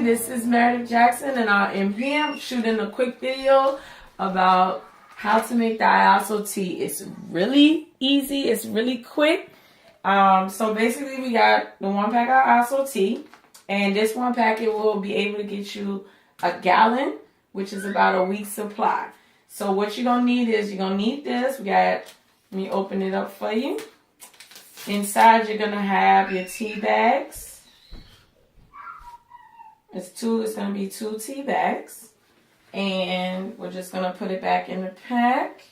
everybody, this is Meredith Jackson and I am here shooting a quick video about how to make the Iaso tea. It's really easy, it's really quick. So basically we got the 1 pack of Iaso tea, and this 1 packet will be able to get you a gallon, which is about a week's supply. So what you're going to need is, you're going to need this. Let me open it up for you. Inside you're going to have your tea bags. It's going to be 2 tea bags. And we're just going to put it back in the pack.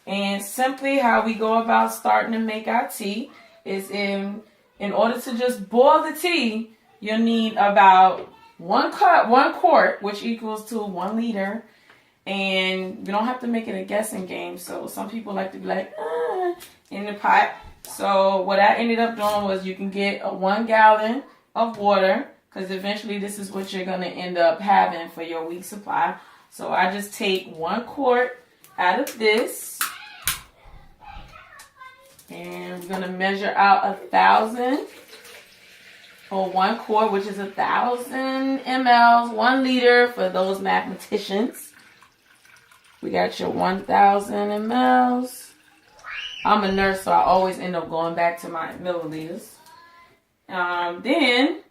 And simply how we go about starting to make our tea is in order to just boil the tea, you'll need about 1 quart, which equals to 1 liter. And you don't have to make it a guessing game. So some people like to be like, in the pot. So what I ended up doing was, you can get a 1 gallon of water, because eventually this is what you're going to end up having for your week supply. So I just take 1 quart out of this. And we're going to measure out 1,000 or 1 quart, which is 1,000 mLs, 1 liter for those mathematicians. We got your 1,000 mLs. I'm a nurse, so I always end up going back to my milliliters. Then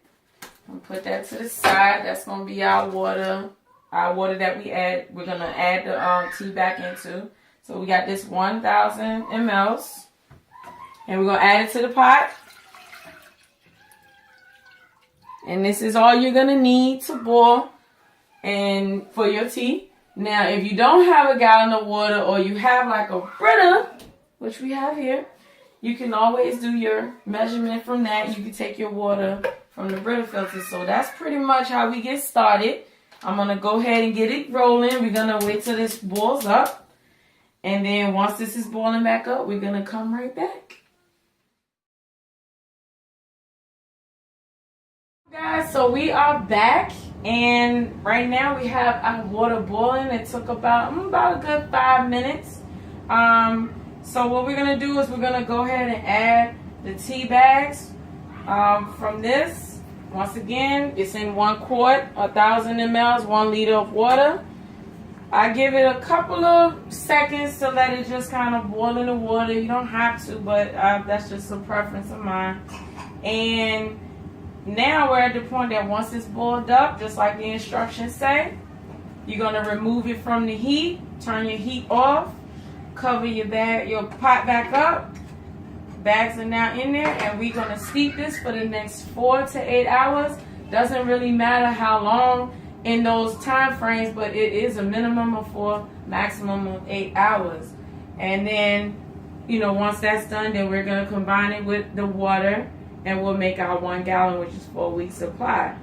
I'm gonna put that to the side. That's gonna be our water. Our water that we're gonna add the tea back into. So we got this 1,000 mLs, and we're gonna add it to the pot. And this is all you're gonna need to boil and for your tea. Now, if you don't have a gallon of water, or you have like a Brita, which we have here, you can always do your measurement from that. You can take your water from the Brita filter. So that's pretty much how we get started. I'm going to go ahead and get it rolling. We're going to wait till this boils up. And then once this is boiling back up, we're going to come right back. Guys, so we are back. And right now we have our water boiling. It took about a good 5 minutes. So what we're going to do is, we're going to go ahead and add the tea bags from this. Once again, it's in 1 quart, 1,000 mLs, 1 liter of water. I give it a couple of seconds to let it just kind of boil in the water. You don't have to, but that's just a preference of mine. And now we're at the point that once it's boiled up, just like the instructions say, you're going to remove it from the heat, turn your heat off, cover your pot back up. Bags are now in there, and we're going to steep this for the next 4 to 8 hours. Doesn't really matter how long in those time frames, but it is a minimum of 4, maximum of 8 hours. And then, once that's done, then we're going to combine it with the water, and we'll make our 1 gallon, which is 4 weeks supply.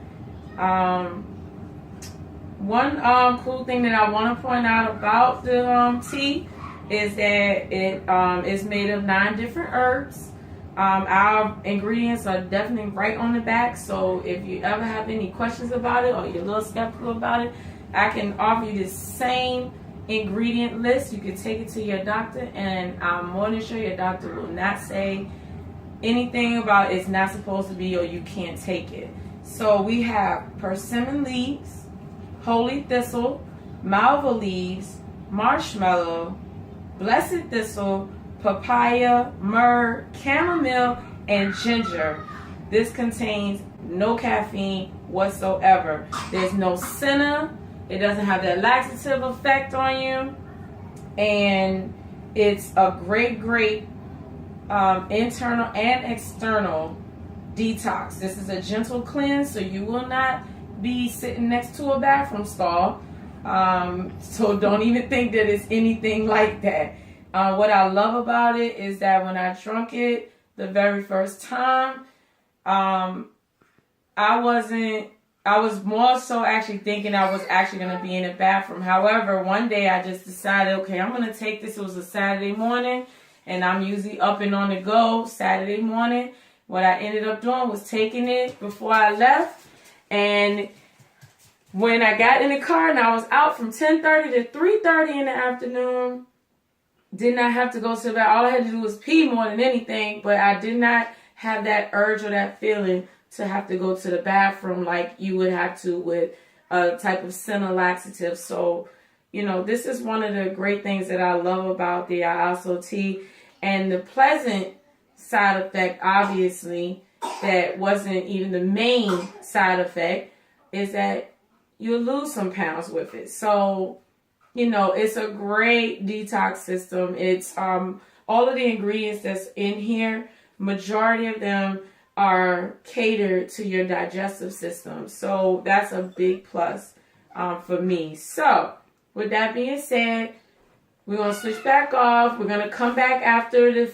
One cool thing that I want to point out about the tea is that it is made of 9 different herbs. Our ingredients are definitely right on the back, so if you ever have any questions about it, or you're a little skeptical about it, I can offer you the same ingredient list. You can take it to your doctor, and I'm more than sure your doctor will not say anything about it's not supposed to be or you can't take it. So we have persimmon leaves, holy thistle, malva leaves, marshmallow, blessed thistle, papaya, myrrh, chamomile, and ginger. This contains no caffeine whatsoever. There's no senna. It doesn't have that laxative effect on you. And it's a great internal and external detox. This is a gentle cleanse, so you will not be sitting next to a bathroom stall. So don't even think that it's anything like that. What I love about it is that when I drank it the very first time, I was more so actually thinking I was actually going to be in the bathroom. However, one day I just decided, okay, I'm going to take this. It was a Saturday morning, and I'm usually up and on the go Saturday morning. What I ended up doing was taking it before I left, and when I got in the car and I was out from 10:30 to 3:30 in the afternoon, did not have to go to the bathroom. All I had to do was pee more than anything, but I did not have that urge or that feeling to have to go to the bathroom like you would have to with a type of senna laxative. So, you know, this is one of the great things that I love about the Iaso Tea. And the pleasant side effect, obviously, that wasn't even the main side effect, is that you'll lose some pounds with it. So, you know, it's a great detox system. It's all of the ingredients that's in here, majority of them are catered to your digestive system. So that's a big plus for me. So with that being said, we're going to switch back off. We're going to come back after the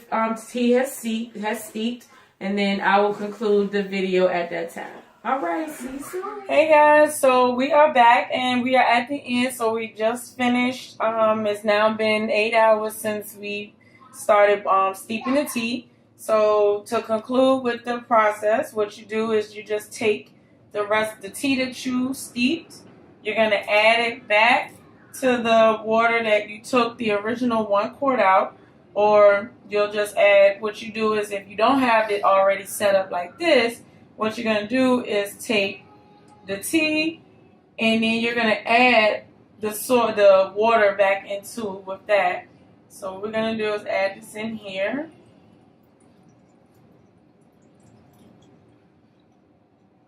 tea has steeped, and then I will conclude the video at that time. All right, see you soon. Hey guys, so we are back and we are at the end. So we just finished. It's now been 8 hours since we started steeping the tea. So to conclude with the process, what you do is you just take the tea that you steeped. You're going to add it back to the water that you took the original 1 quart out, or you'll just add, what you do is if you don't have it already set up like this, what you're going to do is take the tea and then you're going to add the water back into it with that. So what we're going to do is add this in here.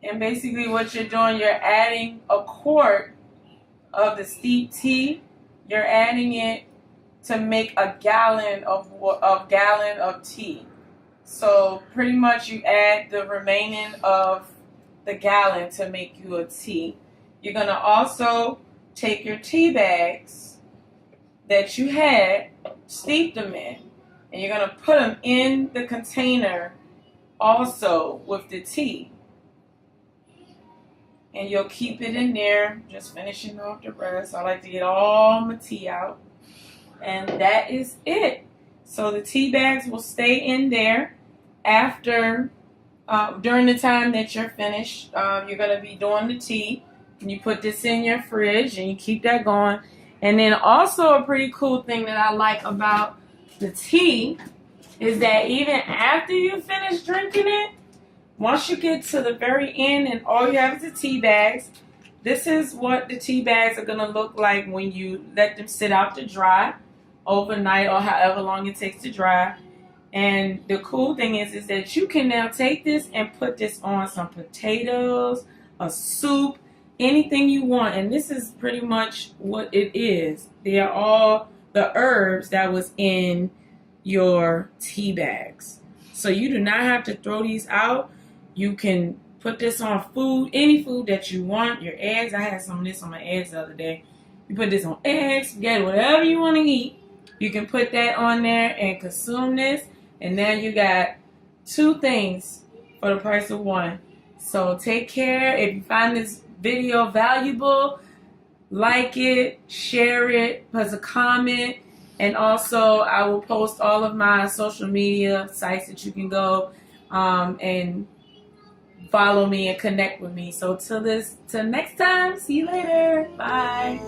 And basically what you're doing, you're adding a quart of the steeped tea. You're adding it to make a gallon of tea. So pretty much you add the remaining of the gallon to make you a tea. You're going to also take your tea bags that you had, steep them in, and you're going to put them in the container also with the tea. And you'll keep it in there, just finishing off the rest. I like to get all my tea out. And that is it. So the tea bags will stay in there after, during the time that you're finished. You're going to be doing the tea. And you put this in your fridge and you keep that going. And then also a pretty cool thing that I like about the tea is that even after you finish drinking it, once you get to the very end and all you have is the tea bags, this is what the tea bags are going to look like when you let them sit out to dry overnight or however long it takes to dry. And the cool thing is that you can now take this and put this on some potatoes, a soup, anything you want. And this is pretty much what it is. They are all the herbs that was in your tea bags. So you do not have to throw these out. You can put this on food, any food that you want. Your eggs, I had some of this on my eggs the other day. You put this on eggs, spaghetti, whatever you want to eat. You can put that on there and consume this. And now you got 2 things for the price of 1. So take care. If you find this video valuable, like it, share it, put a comment. And also I will post all of my social media sites that you can go and follow me and connect with me. So till next time, see you later. Bye.